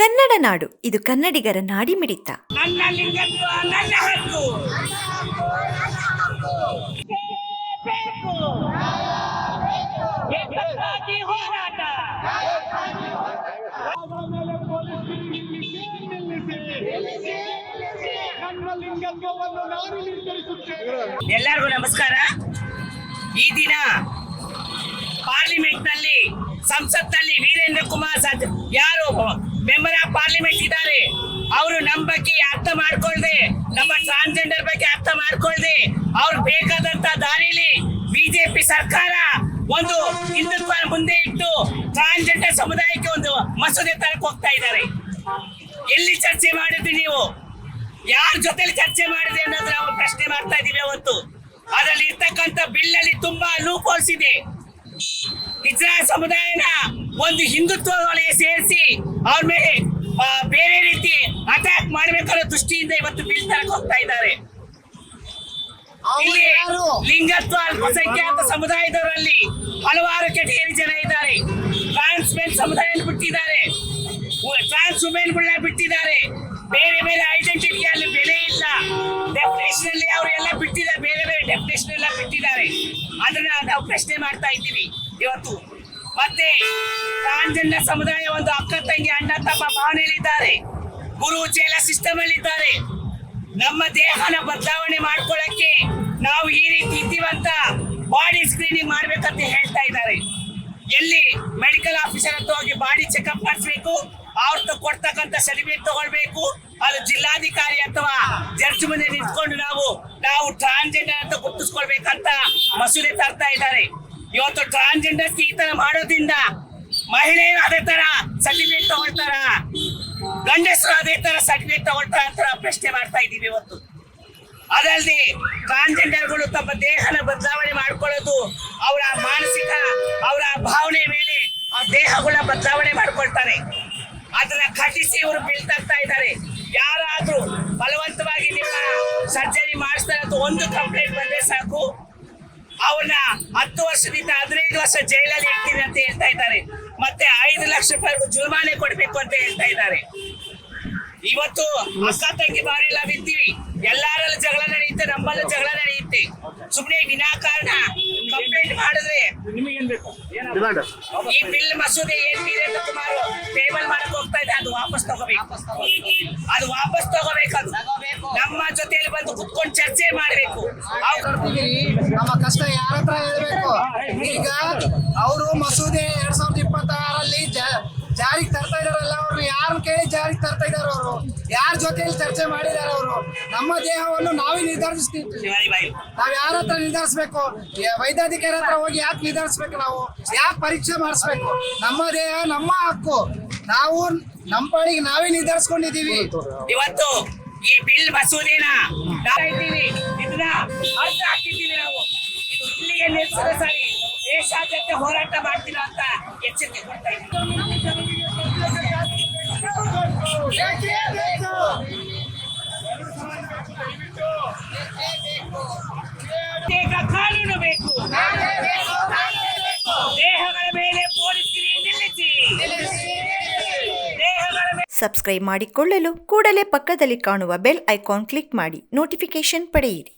ಕನ್ನಡ ನಾಡು, ಇದು ಕನ್ನಡಿಗರ ನಾಡಿಮಿಡಿತ. ನನ್ನ ಲಿಂಗತ್ವ ನನ್ನ ಹಕ್ಕು ಬೇಕು. ಏಕತಾಗಿ ಹೋರಾಟ. ಎಲ್ಲರಿಗೂ ನಮಸ್ಕಾರ. ಈ ದಿನ ಪಾರ್ಲಿಮೆಂಟ್ ನಲ್ಲಿ, ಸಂಸತ್ನಲ್ಲಿ ವೀರೇಂದ್ರ ಕುಮಾರ್ ಯಾರು ಮೆಂಬರ್ ಆಫ್ ಪಾರ್ಲಿಮೆಂಟ್ ಇದ್ದಾರೆ, ಅವರು ನಮ್ಮ ಬಗ್ಗೆ ಅರ್ಥ ಮಾಡ್ಕೊಳ್ದೆ, ನಮ್ಮ ಟ್ರಾನ್ಸ್ಜೆಂಡರ್ ಬಗ್ಗೆ ಅರ್ಥ ಮಾಡ್ಕೊಳ್ದೆ, ಅವ್ರು ಬೇಕಾದಂತ ದಾರಿಲಿ ಬಿಜೆಪಿ ಸರ್ಕಾರ ಒಂದು ಹಿಂದುತ್ವ ಮುಂದೆ ಇಟ್ಟು ಟ್ರಾನ್ಸ್ಜೆಂಡರ್ ಸಮುದಾಯಕ್ಕೆ ಒಂದು ಮಸೂದೆ ತರಕ್ ಹೋಗ್ತಾ ಇದ್ದಾರೆ. ಎಲ್ಲಿ ಚರ್ಚೆ ಮಾಡಿದ್ರಿ ನೀವು? ಯಾರ ಜೊತೆಲಿ ಚರ್ಚೆ ಮಾಡಿದ್ರಿ ಅನ್ನೋದು ನಾವು ಪ್ರಶ್ನೆ ಮಾಡ್ತಾ ಇದೀವಿ ಅವತ್ತು. ಅದರಲ್ಲಿ ಇರ್ತಕ್ಕಂಥ ಬಿಲ್ ಅಲ್ಲಿ ತುಂಬಾ ಲೂಪ್ ಹೋಲ್ಸ್ ಇದೆ. ಇಸ್ರಾಯೇಲ್ ಸಮುದಾಯನ ಒಂದು ಹಿಂದುತ್ವ ವಲಯ ಸೇರಿಸಿ ಅವ್ರ ಮೇಲೆ ಬೇರೆ ರೀತಿ ಅಟ್ಯಾಕ್ ಮಾಡಬೇಕನ್ನೋ ದೃಷ್ಟಿಯಿಂದ ಇವತ್ತು ಬಿಲ್ ತರಕ್ ಹೋಗ್ತಾ ಇದ್ದಾರೆ. ಇಲ್ಲಿ ಲಿಂಗತ್ವ ಅಲ್ಪಸಂಖ್ಯಾತ ಸಮುದಾಯದವರಲ್ಲಿ ಹಲವಾರು ಕೆಟಗರಿ ಜನ ಇದ್ದಾರೆ. ಟ್ರಾನ್ಸ್ ಮೆನ್ ಸಮುದಾಯ ಬಿಟ್ಟಿದ್ದಾರೆ, ಟ್ರಾನ್ಸ್ ವುಮೆನ್ಗಳನ್ನ ಬಿಟ್ಟಿದ್ದಾರೆ, ಬೇರೆ ಬೇರೆ ಐಡೆಂಟಿಟಿಯಲ್ಲಿ ಬೆಲೆ ಇಲ್ಲ, ಡೆಫಿನೇಷನ್ ಅಲ್ಲಿ ಅವರೆಲ್ಲ ಬಿಟ್ಟಿದ್ದಾರೆ, ಬೇರೆ ಬೇರೆ ಡೆಫಿನೇಷನ್ ಎಲ್ಲ ಬಿಟ್ಟಿದ್ದಾರೆ. ಅದನ್ನ ನಾವು ಪ್ರಶ್ನೆ ಮಾಡ್ತಾ ಇದ್ದೀವಿ ಇವತ್ತು. ಮತ್ತೆ ಟ್ರಾನ್ಸ್ಜೆಂಡರ್ ಸಮುದಾಯ ಒಂದು ಅಕ್ಕ ತಂಗಿ ಅಣ್ಣ ತಮ್ಮ ಭಾವನೆಯಲ್ಲಿದ್ದಾರೆ, ಗುರು ಚೇಲ ಸಿಸ್ಟಮ್ ಅಲ್ಲಿ ಇದ್ದಾರೆ. ನಮ್ಮ ದೇಹನ ಬದಲಾವಣೆ ಮಾಡ್ಕೊಳ್ಳಕ್ಕೆ ನಾವು ಈ ರೀತಿ ಇದ್ದೀವಂತ ಬಾಡಿ ಸ್ಕ್ರೀನಿಂಗ್ ಮಾಡ್ಬೇಕಂತ ಹೇಳ್ತಾ ಇದ್ದಾರೆ. ಎಲ್ಲಿ ಮೆಡಿಕಲ್ ಆಫೀಸರ್ ಹತ್ರ ಹೋಗಿ ಬಾಡಿ ಚೆಕ್ಅಪ್ ಮಾಡಿಸ್ಬೇಕು, ಅವ್ರ ಕೊಡ್ತಕ್ಕಂಥ ಸರ್ಟಿಫಿಕೇಟ್ ತಗೊಳ್ಬೇಕು, ಅದು ಜಿಲ್ಲಾಧಿಕಾರಿ ಅಥವಾ ಜಡ್ಜ್ ಮುಂದೆ ನಿಂತ್ಕೊಂಡು ನಾವು ಟ್ರಾನ್ಸ್ಜೆಂಡರ್ ಅಂತ ಗುರುತಿಸ್ಕೊಳ್ಬೇಕಂತ ಮಸೂದೆ ತರ್ತಾ ಇದ್ದಾರೆ. ಇವತ್ತು ಟ್ರಾನ್ಸ್ಜೆಂಡರ್ಸ್ ಈ ತರ ಮಾಡೋದ್ರಿಂದ ಮಹಿಳೆಯರು ಅದೇ ತರ ಸರ್ಟಿಫಿಕೇಟ್ ತಗೊಳ್ತಾರ, ಗಂಡಸರು ಅದೇ ತರ ಸರ್ಟಿಫಿಕೇಟ್ ತಗೊಳ್ತಾರ ಅಂತ ಪ್ರಶ್ನೆ ಮಾಡ್ತಾ ಇದ್ದೀವಿ ಇವತ್ತು. ಅದಲ್ಲದೆ ಟ್ರಾನ್ಸ್ಜೆಂಡರ್ಗಳು ತಮ್ಮ ದೇಹನ ಬದಲಾವಣೆ ಮಾಡ್ಕೊಳ್ಳೋದು, ಅವರ ಮಾನಸಿಕ, ಅವರ ಭಾವನೆ ಮೇಲೆ ಆ ದೇಹಗಳ ಬದಲಾವಣೆ ಮಾಡ್ಕೊಳ್ತಾರೆ. ಅದನ್ನ ಖಂಡಿಸಿ ಇವರು ಬಿಲ್ ತರ್ತಾ ಇದ್ದಾರೆ. ಯಾರಾದ್ರೂ ಬಲವಂತವಾಗಿ ನಿಮ್ಮ ಸರ್ಜರಿ ಮಾಡಿಸ್ತಾರೆ ಅಂತ ಒಂದು ಕಂಪ್ಲೇಂಟ್ ಬಂದ್ರೆ ಸಾಕು, ಅವನ್ನ 10 ವರ್ಷದಿಂದ 15 ವರ್ಷ ಜೈಲಲ್ಲಿ ಇರ್ತೀನಿ ಅಂತ ಹೇಳ್ತಾ ಇದ್ದಾರೆ. ಮತ್ತೆ 5 ಲಕ್ಷ ರೂಪಾಯಿಗೂ ಜುಲ್ಮಾನೆ ಕೊಡ್ಬೇಕು ಅಂತ ಹೇಳ್ತಾ ಇದ್ದಾರೆ. ಇವತ್ತು ಅಕ್ಕ ತಂಗಿ ಬಾರೆಲ್ಲ ಬಿತ್ತೀವಿ, ಎಲ್ಲಾರಲ್ಲೂ ಜಗಳ ನಡೆಯುತ್ತೆ, ನಮ್ಮಲ್ಲೂ ಜಗಳ ನಡೆಯುತ್ತೆ. ಸುಮ್ಮನೆ ವಿನಾಕಾರಣ ಕಂಪ್ಲೇಂಟ್ ಮಾಡಿದ್ರೆ ಈ ಬಿಲ್ ಮಸೂದೆ ಏನ್ ವೀರೇಂದ್ರ ಕುಮಾರ್ ಟೇಬಲ್ ಮಾಡಕ್ ಹೋಗ್ತಾ ಇದೆ, ಅದು ವಾಪಸ್ ತಗೋಬೇಕು. ಅದು ವಾಪಸ್ ತಗೋಬೇಕು. ನಮ್ಮ ಜೊತೆಯಲ್ಲಿ ಬಂದು ಕುತ್ಕೊಂಡು ಚರ್ಚೆ ಮಾಡ್ಬೇಕು. ನಮ್ಮ ಕಷ್ಟ ಯಾರ ಹತ್ರ ಹೇಳ್ಬೇಕು? ಈಗ ಅವರು ಮಸೂದೆ 2026ರಲ್ಲಿ ಜಾರಿಗೆ ತರ್ತಾ ಇದಾರಲ್ಲ, ಅವ್ರು ಯಾರನ್ನ ಕೇಳಿ ಜಾರಿಗೆ ತರ್ತಾ ಇದಾರೆ? ಅವರು ಯಾರ ಜೊತೆಯಲ್ಲಿ ಚರ್ಚೆ ಮಾಡಿದಾರೆ? ಅವರು ನಮ್ಮ ದೇಹವನ್ನು ನಾವೇ ನಿರ್ಧರಿಸ್ತೀವಿ. ನಾವ್ ಯಾರ ಹತ್ರ ನಿರ್ಧರಿಸ್ಬೇಕು? ವೈದ್ಯಾಧಿಕಾರಿ ಹತ್ರ ಹೋಗಿ ಯಾಕೆ ನಿರ್ಧರಿಸ್ಬೇಕು? ನಾವು ಯಾಕೆ ಪರೀಕ್ಷೆ ಮಾಡಿಸ್ಬೇಕು? ನಮ್ಮ ದೇಹ ನಮ್ಮ ಹಕ್ಕು, ನಾವು ನಮ್ಮ ಪಾಡಿಗೆ ನಾವೇ ನಿರ್ಧರಿಸ್ಕೊಂಡಿದೀವಿ. ಇವತ್ತು ಈ ಬಿಲ್ ಮಸೂದೆನ ಇದನ್ನ ಅರ್ಥ ಹಾಕಿದ್ದೀವಿ ನಾವು. ಇದು ಇಲ್ಲಿಗೆ ನಿಲ್ಸಿದ್ರೆ ಸರಿ, ದೇಶಾದ್ಯಂತ ಹೋರಾಟ ಮಾಡ್ತೀರಾ ಅಂತ ಎಚ್ಚರಿಕೆ ಕೊಡ್ತಾ ಇದ್ದೀವಿ. ಕಾನೂನು ಬೇಕು, ದೇಹಗಳ ಮೇಲೆ ಪೊಲೀಸ್ ಗಿರಿ ನಿಲ್ಲಿಸಿ. ಸಬ್ಸ್ಕ್ರೈಬ್ ಮಾಡಿಕೊಳ್ಳಲು ಕೂಡಲೇ ಪಕ್ಕದಲ್ಲಿ ಕಾಣುವ ಬೆಲ್ ಐಕಾನ್ ಕ್ಲಿಕ್ ಮಾಡಿ ನೋಟಿಫಿಕೇಶನ್ ಪಡೆಯಿರಿ.